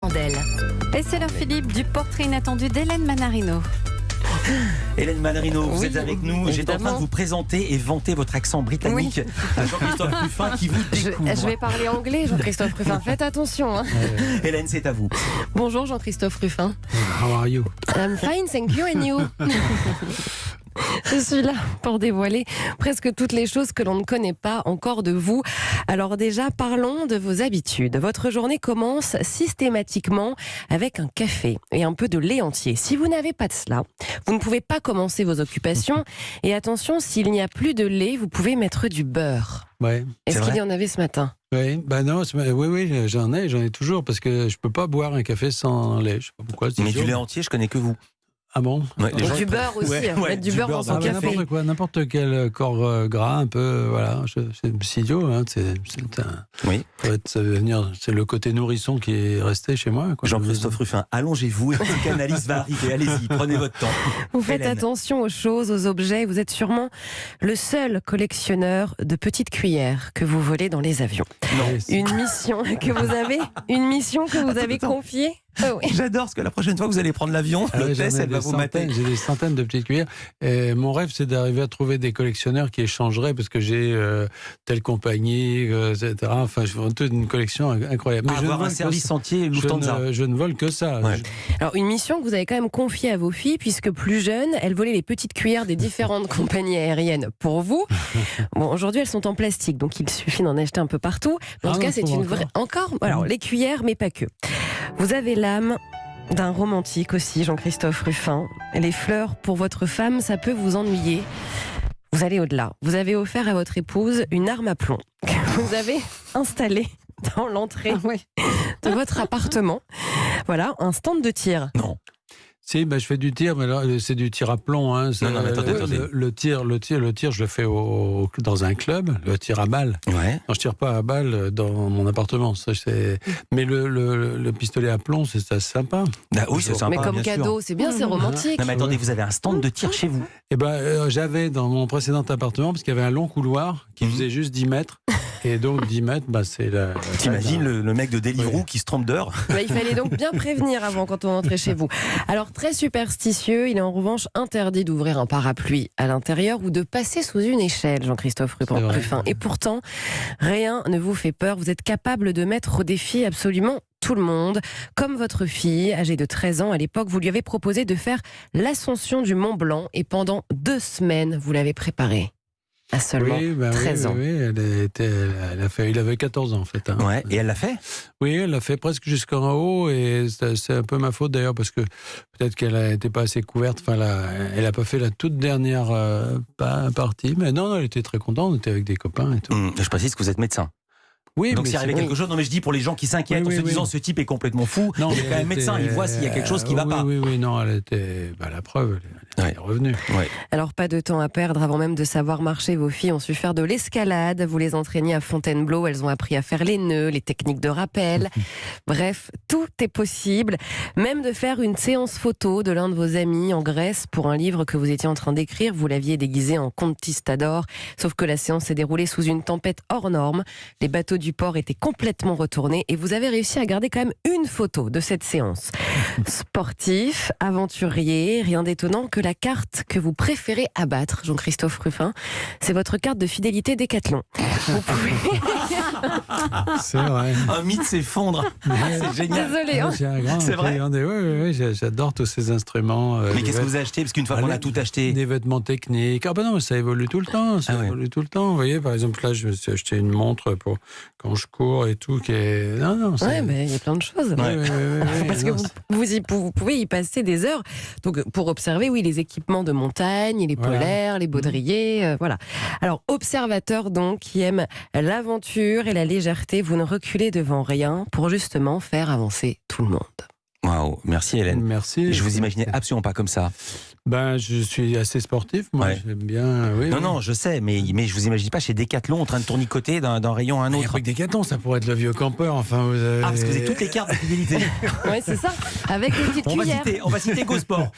Hirondelle. Et c'est l'heure, Philippe, du portrait inattendu d'Hélène Manarino. Hélène Manarino, vous êtes avec nous. J'étais en train de Évidemment. vous présenter et vanter votre accent britannique à Jean-Christophe Ruffin qui vous découvre. Je vais parler anglais, Jean-Christophe Ruffin. Faites attention. Hein. Hélène, c'est à vous. Bonjour, Jean-Christophe Ruffin. How are you? I'm fine, thank you, and you? Je suis là pour dévoiler presque toutes les choses que l'on ne connaît pas encore de vous. Alors déjà, parlons de vos habitudes. Votre journée commence systématiquement avec un café et un peu de lait entier. Si vous n'avez pas de cela, vous ne pouvez pas commencer vos occupations. Et attention, s'il n'y a plus de lait, vous pouvez mettre du beurre. Ouais. Est-ce C'est qu'il vrai y en avait ce matin? Oui, bah non, oui, j'en ai toujours parce que je peux pas boire un café sans lait. Je sais pas pourquoi. c'est Mais du sûr. lait entier, je connais que vous. Ah bon? Ouais, les Et gens, du ils beurre aussi, Ouais, ouais, mettre du du beurre beurre dans dans son le café. N'importe quoi, n'importe quel corps gras un peu, voilà. C'est idiot, hein, Oui. ça veut venir, c'est le côté nourrisson qui est resté chez moi. Quoi. Jean-Christophe Ruffin, allongez-vous et la psychanalyse va arriver. Allez-y, prenez votre temps. Vous faites Hélène. attention aux choses, aux objets. Vous êtes sûrement le seul collectionneur de petites cuillères que vous volez dans les avions. Une mission que vous avez Attends. confiée. Oh oui. J'adore parce que la prochaine fois que vous allez prendre l'avion, Ah ouais, l'hôtesse, j'en ai elle va des vous mater. centaines, j'ai des centaines de petites cuillères. Et mon rêve, c'est d'arriver à trouver des collectionneurs qui échangeraient parce que j'ai telle compagnie, etc. Enfin, je veux toute une collection incroyable. Mais je ne Avoir vole un que service ça. entier Je Lufthansa. ne, je ne vole que ça. Ouais. Alors une mission que vous avez quand même confiée à vos filles, puisque plus jeunes, elles volaient les petites cuillères des différentes compagnies aériennes pour vous. Bon, aujourd'hui, elles sont en plastique, donc il suffit d'en acheter un peu partout. Mais en Ah tout cas, non, c'est faut une encore. vraie. Encore. Alors les cuillères, mais pas que. Vous avez l'âme d'un romantique aussi, Jean-Christophe Ruffin. Les fleurs pour votre femme, ça peut vous ennuyer. Vous allez au-delà. Vous avez offert à votre épouse une arme à plomb que vous avez installée dans l'entrée de votre appartement. Voilà, un stand de tir. Non. Si, je fais du tir, mais là, c'est du tir à plomb. Hein. Non, mais attendez, attendez. Le tir, je le fais dans un club, le tir à balle. Ouais. Non, je tire pas à balle dans mon appartement. Ça, mais le pistolet à plomb, c'est sympa. Bah oui, c'est sympa. Mais comme bien sûr. cadeau, c'est bien, c'est romantique. Non, mais attendez, vous avez un stand de tir chez vous. J'avais dans mon précédent appartement, parce qu'il y avait un long couloir qui faisait juste 10 mètres. Et donc 10 mètres, c'est la... T'imagines le mec de Deliveroo Oui. qui se trompe d'heure? Il fallait donc bien prévenir avant quand on rentrait chez vous. Alors, très superstitieux, il est en revanche interdit d'ouvrir un parapluie à l'intérieur ou de passer sous une échelle, Jean-Christophe Ruffin. Et pourtant, rien ne vous fait peur. Vous êtes capable de mettre au défi absolument tout le monde. Comme votre fille, âgée de 13 ans à l'époque, vous lui avez proposé de faire l'ascension du Mont Blanc et pendant 2 semaines, vous l'avez préparée. À seulement 13 ans. Oui, il avait 14 ans en fait. Hein. Ouais, et elle l'a fait? Oui, elle l'a fait presque jusqu'en haut et c'est un peu ma faute d'ailleurs parce que peut-être qu'elle n'était pas assez couverte. Enfin, elle n'a pas fait la toute dernière partie, mais non, elle était très contente. On était avec des copains et tout. Je précise que vous êtes médecin. Oui, Donc mais s'il arrivait quelque chose, non mais je dis pour les gens qui s'inquiètent en se disant ce type est complètement fou, Non, il est quand même médecin, il voit s'il y a quelque chose qui va pas. Oui, non, elle était la preuve, elle est revenue. Ouais. Alors pas de temps à perdre, avant même de savoir marcher, vos filles ont su faire de l'escalade, vous les entraîniez à Fontainebleau, elles ont appris à faire les nœuds, les techniques de rappel. Bref, tout est possible, même de faire une séance photo de l'un de vos amis en Grèce pour un livre que vous étiez en train d'écrire. Vous l'aviez déguisé en conquistador, sauf que la séance s'est déroulée sous une tempête hors norme. Les bateaux du port étaient complètement retournés et vous avez réussi à garder quand même une photo de cette séance. Sportif, aventurier, rien d'étonnant que la carte que vous préférez abattre, Jean-Christophe Ruffin, c'est votre carte de fidélité Décathlon. Vous pouvez... C'est vrai. Un mythe s'effondre. C'est génial. Désolée, hein. J'ai un grand C'est vrai. client oui, j'adore tous ces instruments. Mais qu'est-ce que vous avez acheté? Parce qu'une fois qu'on a tout acheté. Des vêtements techniques. Ah non, mais ça évolue tout le temps. Ça évolue tout le temps. Vous voyez, par exemple, là, je me suis acheté une montre pour quand je cours et tout. Qui est... Non, Ouais, mais il y a plein de choses. Parce que vous pouvez y passer des heures. Donc, pour observer, les équipements de montagne, les polaires, les baudriers, voilà. Alors, observateur donc, qui aime l'aventure et la légèreté, vous ne reculez devant rien pour justement faire avancer tout le monde. Waouh, merci Hélène. Merci. Je vous imaginais absolument pas comme ça. Je suis assez sportif, moi. Ouais. J'aime bien. Non, je sais, mais je vous imagine pas chez Decathlon en train de tournicoter d'un rayon à un autre. Avec des Décathlon, ça pourrait être le vieux campeur. Enfin, vous avez... Ah, parce que vous avez toutes les cartes de fidélité. Oui, c'est ça. Avec les petites cuillères. On va citer GoSport.